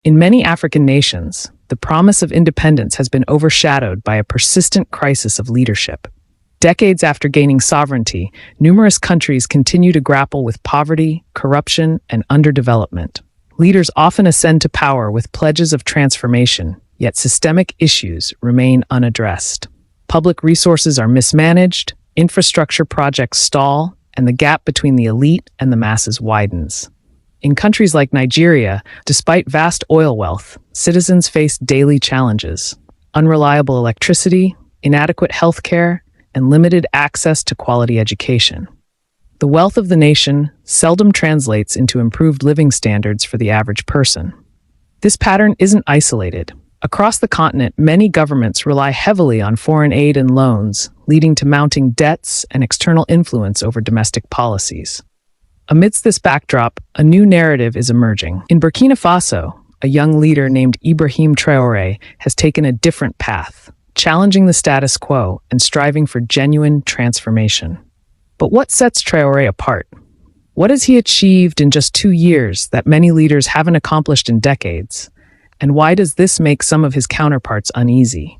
In many African nations, the promise of independence has been overshadowed by a persistent crisis of leadership. Decades after gaining sovereignty, numerous countries continue to grapple with poverty, corruption, and underdevelopment. Leaders often ascend to power with pledges of transformation, yet systemic issues remain unaddressed. Public resources are mismanaged, infrastructure projects stall, and the gap between the elite and the masses widens. In countries like Nigeria, despite vast oil wealth, citizens face daily challenges: unreliable electricity, inadequate healthcare, and limited access to quality education. The wealth of the nation seldom translates into improved living standards for the average person. This pattern isn't isolated. Across the continent, many governments rely heavily on foreign aid and loans, leading to mounting debts and external influence over domestic policies. Amidst this backdrop, a new narrative is emerging. In Burkina Faso, a young leader named Ibrahim Traoré has taken a different path, challenging the status quo and striving for genuine transformation. But what sets Traoré apart? What has he achieved in just 2 years that many leaders haven't accomplished in decades? And why does this make some of his counterparts uneasy?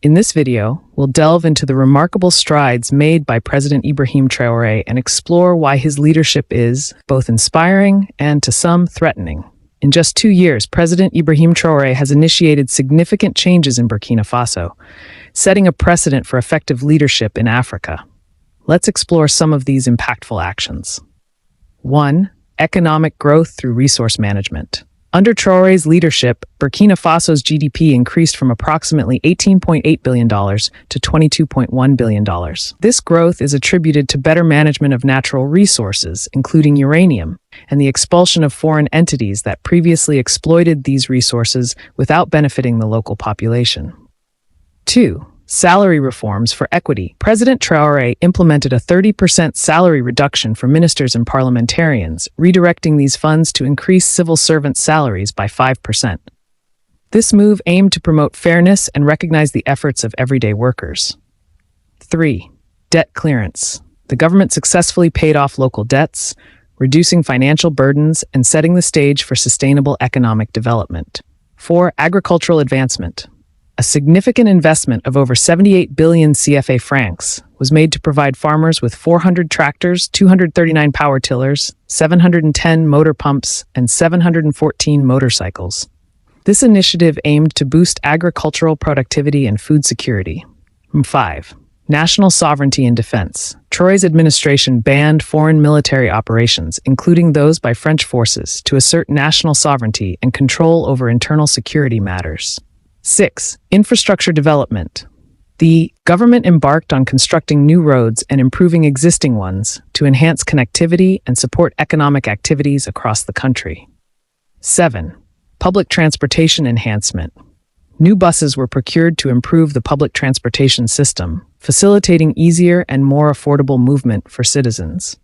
In this video, we'll delve into the remarkable strides made by President Ibrahim Traoré and explore why his leadership is both inspiring and, to some, threatening. In just 2 years, President Ibrahim Traoré has initiated significant changes in Burkina Faso, setting a precedent for effective leadership in Africa. Let's explore some of these impactful actions. 1. Economic growth through resource management. Under Traoré's leadership, Burkina Faso's GDP increased from approximately $18.8 billion to $22.1 billion. This growth is attributed to better management of natural resources, including uranium, and the expulsion of foreign entities that previously exploited these resources without benefiting the local population. 2. Salary reforms for equity. President Traoré implemented a 30% salary reduction for ministers and parliamentarians, redirecting these funds to increase civil servant salaries by 5%. This move aimed to promote fairness and recognize the efforts of everyday workers. 3. Debt clearance. The government successfully paid off local debts, reducing financial burdens and setting the stage for sustainable economic development. 4. Agricultural advancement. A significant investment of over 78 billion CFA francs was made to provide farmers with 400 tractors, 239 power tillers, 710 motor pumps, and 714 motorcycles. This initiative aimed to boost agricultural productivity and food security. 5. National sovereignty and defense. Traoré's administration banned foreign military operations, including those by French forces, to assert national sovereignty and control over internal security matters. 6. Infrastructure development. The government embarked on constructing new roads and improving existing ones to enhance connectivity and support economic activities across the country. 7. Public transportation enhancement. New buses were procured to improve the public transportation system, facilitating easier and more affordable movement for citizens.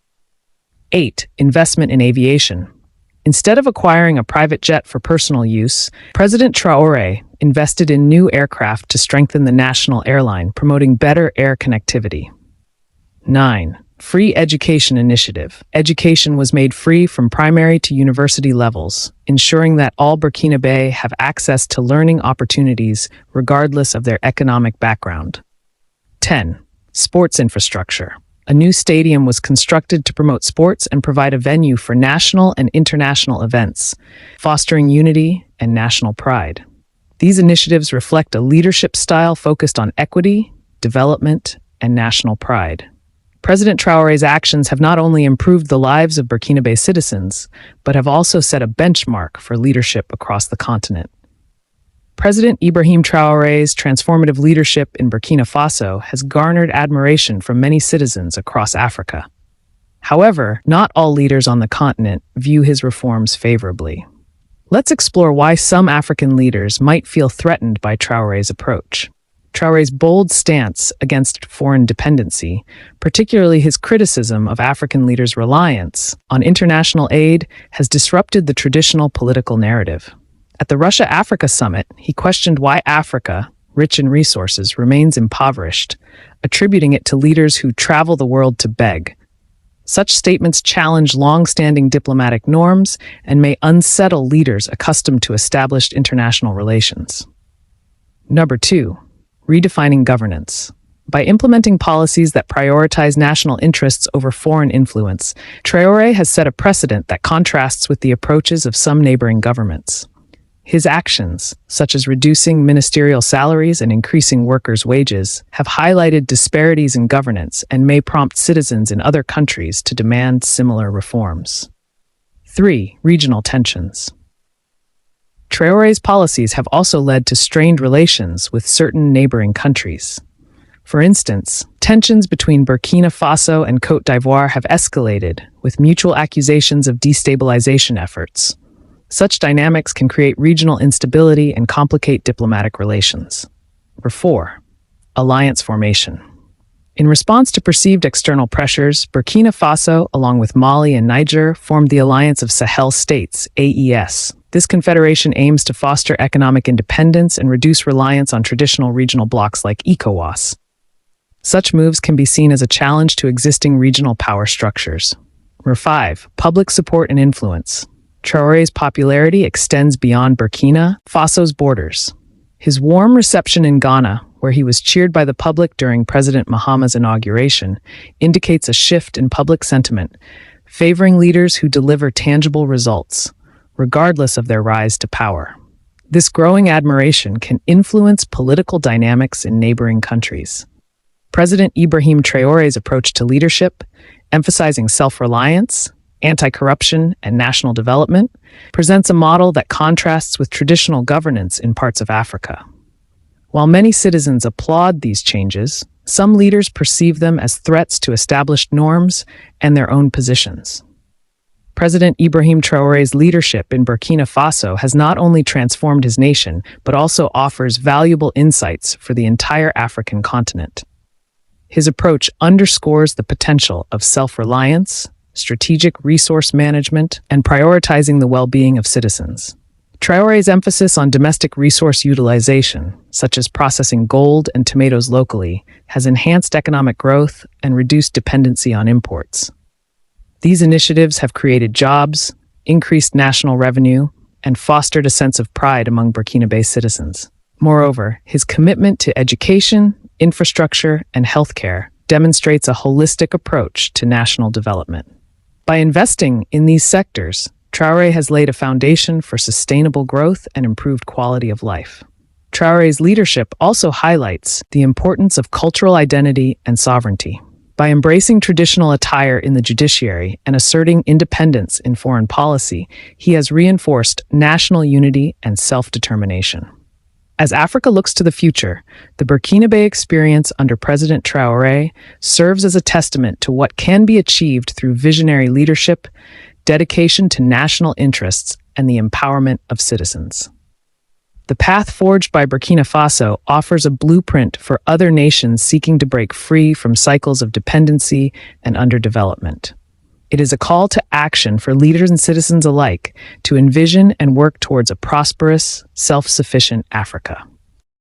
8. Investment in aviation. Instead of acquiring a private jet for personal use, President Traoré invested in new aircraft to strengthen the national airline, promoting better air connectivity. 9. Free education initiative. Education was made free from primary to university levels, ensuring that all Burkinabe have access to learning opportunities regardless of their economic background. 10. Sports infrastructure. A new stadium was constructed to promote sports and provide a venue for national and international events, fostering unity and national pride. These initiatives reflect a leadership style focused on equity, development, and national pride. President Traoré's actions have not only improved the lives of Burkinabe citizens, but have also set a benchmark for leadership across the continent. President Ibrahim Traoré's transformative leadership in Burkina Faso has garnered admiration from many citizens across Africa. However, not all leaders on the continent view his reforms favorably. Let's explore why some African leaders might feel threatened by Traoré's approach. Traoré's bold stance against foreign dependency, particularly his criticism of African leaders' reliance on international aid, has disrupted the traditional political narrative. At the Russia-Africa summit, he questioned why Africa, rich in resources, remains impoverished, attributing it to leaders who travel the world to beg. Such statements challenge long-standing diplomatic norms and may unsettle leaders accustomed to established international relations. Number 2, redefining governance. By implementing policies that prioritize national interests over foreign influence, Traoré has set a precedent that contrasts with the approaches of some neighboring governments. His actions, such as reducing ministerial salaries and increasing workers' wages, have highlighted disparities in governance and may prompt citizens in other countries to demand similar reforms. 3. Regional tensions. Traoré's policies have also led to strained relations with certain neighboring countries. For instance, tensions between Burkina Faso and Côte d'Ivoire have escalated, with mutual accusations of destabilization efforts. Such dynamics can create regional instability and complicate diplomatic relations. Number 4, alliance formation. In response to perceived external pressures, Burkina Faso, along with Mali and Niger, formed the Alliance of Sahel States, AES. This confederation aims to foster economic independence and reduce reliance on traditional regional blocs like ECOWAS. Such moves can be seen as a challenge to existing regional power structures. Number 5, public support and influence. Traoré's popularity extends beyond Burkina Faso's borders. His warm reception in Ghana, where he was cheered by the public during President Mahama's inauguration, indicates a shift in public sentiment, favoring leaders who deliver tangible results, regardless of their rise to power. This growing admiration can influence political dynamics in neighboring countries. President Ibrahim Traoré's approach to leadership, emphasizing self-reliance, anti-corruption, and national development, presents a model that contrasts with traditional governance in parts of Africa. While many citizens applaud these changes, some leaders perceive them as threats to established norms and their own positions. President Ibrahim Traoré's leadership in Burkina Faso has not only transformed his nation, but also offers valuable insights for the entire African continent. His approach underscores the potential of self-reliance, strategic resource management, and prioritizing the well-being of citizens. Traoré's emphasis on domestic resource utilization, such as processing gold and tomatoes locally, has enhanced economic growth and reduced dependency on imports. These initiatives have created jobs, increased national revenue, and fostered a sense of pride among Burkina-based citizens. Moreover, his commitment to education, infrastructure, and healthcare demonstrates a holistic approach to national development. By investing in these sectors, Traoré has laid a foundation for sustainable growth and improved quality of life. Traoré's leadership also highlights the importance of cultural identity and sovereignty. By embracing traditional attire in the judiciary and asserting independence in foreign policy, he has reinforced national unity and self-determination. As Africa looks to the future, the Burkinabe experience under President Traoré serves as a testament to what can be achieved through visionary leadership, dedication to national interests, and the empowerment of citizens. The path forged by Burkina Faso offers a blueprint for other nations seeking to break free from cycles of dependency and underdevelopment. It is a call to action for leaders and citizens alike to envision and work towards a prosperous, self-sufficient Africa.